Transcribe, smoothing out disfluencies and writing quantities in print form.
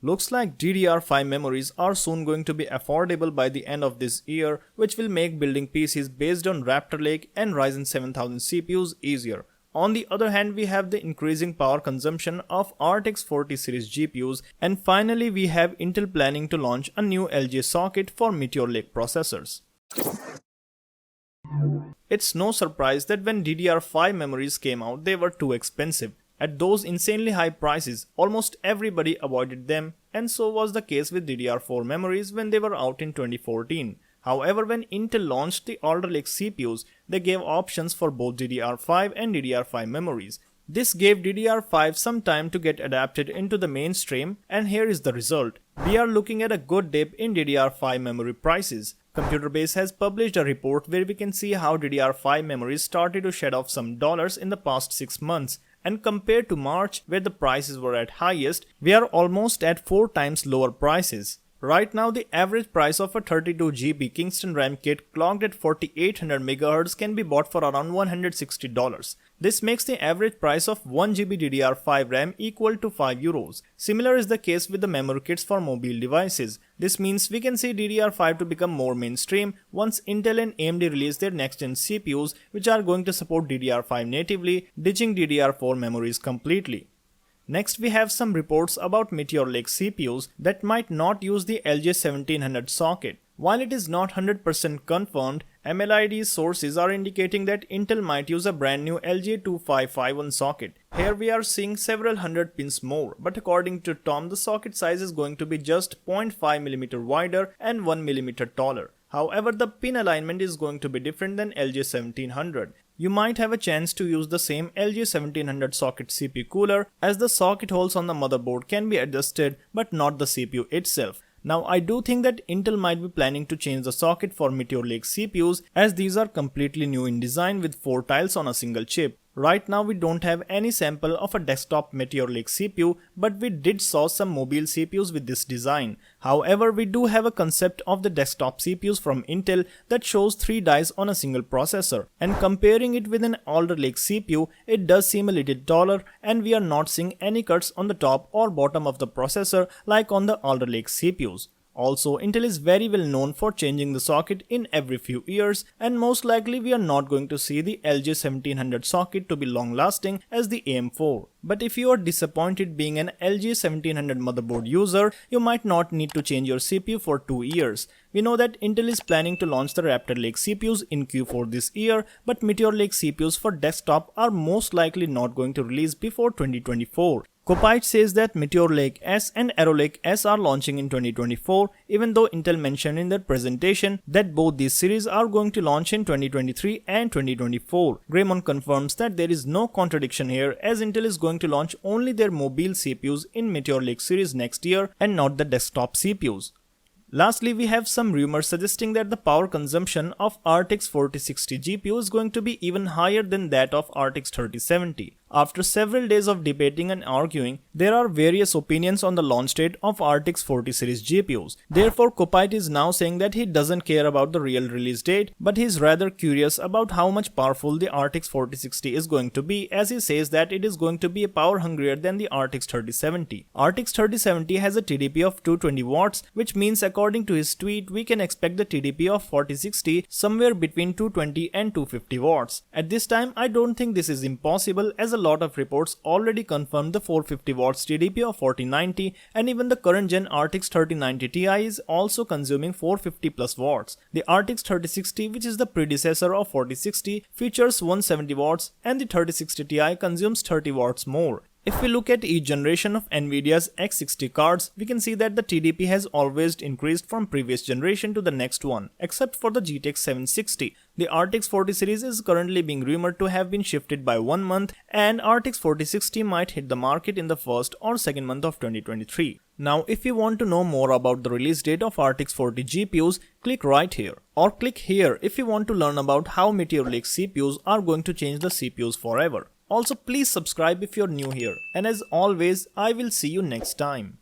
Looks like DDR5 memories are soon going to be affordable by the end of this year, which will make building PCs based on Raptor Lake and Ryzen 7000 CPUs easier. On the other hand, we have the increasing power consumption of RTX 40 series GPUs, and finally we have Intel planning to launch a new LGA socket for Meteor Lake processors. It's no surprise that when DDR5 memories came out, they were too expensive. At those insanely high prices, almost everybody avoided them, and so was the case with DDR4 memories when they were out in 2014. However, when Intel launched the Meteor Lake CPUs, they gave options for both DDR5 and DDR5 memories. This gave DDR5 some time to get adapted into the mainstream, and here is the result. We are looking at a good dip in DDR5 memory prices. Computerbase has published a report where we can see how DDR5 memories started to shed off some dollars in the past 6 months. And compared to March, where the prices were at highest, we are almost at 4 times lower prices. Right now, the average price of a 32GB Kingston RAM kit clocked at 4800 MHz can be bought for around $160. This makes the average price of 1GB DDR5 RAM equal to €5. Similar is the case with the memory kits for mobile devices. This means we can see DDR5 to become more mainstream once Intel and AMD release their next-gen CPUs, which are going to support DDR5 natively, ditching DDR4 memories completely. Next, we have some reports about Meteor Lake CPUs that might not use the LGA 1700 socket. While it is not 100% confirmed, MLID sources are indicating that Intel might use a brand new LGA 2551 socket. Here we are seeing several hundred pins more, but according to Tom, the socket size is going to be just 0.5mm wider and 1mm taller. However, the pin alignment is going to be different than LGA 1700. You might have a chance to use the same LGA 1700 socket CPU cooler, as the socket holes on the motherboard can be adjusted but not the CPU itself. Now, I do think that Intel might be planning to change the socket for Meteor Lake CPUs, as these are completely new in design with 4 tiles on a single chip. Right now we don't have any sample of a desktop Meteor Lake CPU, but we did saw some mobile CPUs with this design. However, we do have a concept of the desktop CPUs from Intel that shows 3 dies on a single processor, and comparing it with an Meteor Lake CPU, it does seem a little taller, and we are not seeing any cuts on the top or bottom of the processor like on the Meteor Lake CPUs. Also, Intel is very well known for changing the socket in every few years, and most likely we are not going to see the LG 1700 socket to be long lasting as the AM4. But if you are disappointed being an LG 1700 motherboard user, you might not need to change your CPU for 2 years. We know that Intel is planning to launch the Raptor Lake CPUs in Q4 this year, but Meteor Lake CPUs for desktop are most likely not going to release before 2024. Copite says that Meteor Lake S and Arrow Lake S are launching in 2024, even though Intel mentioned in their presentation that both these series are going to launch in 2023 and 2024. Greymon confirms that there is no contradiction here, as Intel is going to launch only their mobile CPUs in Meteor Lake series next year and not the desktop CPUs. Lastly, we have some rumors suggesting that the power consumption of RTX 4060 GPU is going to be even higher than that of RTX 3070. After several days of debating and arguing, there are various opinions on the launch date of RTX 40 series GPUs. Therefore, Copite is now saying that he doesn't care about the real release date, but he is rather curious about how much powerful the RTX 4060 is going to be, as he says that it is going to be power hungrier than the RTX 3070. RTX 3070 has a TDP of 220 watts, which means according to his tweet, we can expect the TDP of 4060 somewhere between 220 and 250 watts. At this time, I don't think this is impossible, as a lot of reports already confirmed the 450 watts TDP of 4090, and even the current gen RTX 3090 Ti is also consuming 450 plus watts. The RTX 3060, which is the predecessor of 4060, features 170 watts, and the 3060 Ti consumes 30 watts more. If we look at each generation of Nvidia's X60 cards, we can see that the TDP has always increased from previous generation to the next one, except for the GTX 760. The RTX 40 series is currently being rumored to have been shifted by 1 month, and RTX 4060 might hit the market in the first or second month of 2023. Now, if you want to know more about the release date of RTX 40 GPUs, click right here, or click here if you want to learn about how Meteor Lake CPUs are going to change the CPUs forever. Also, please subscribe if you're new here, and as always, I will see you next time.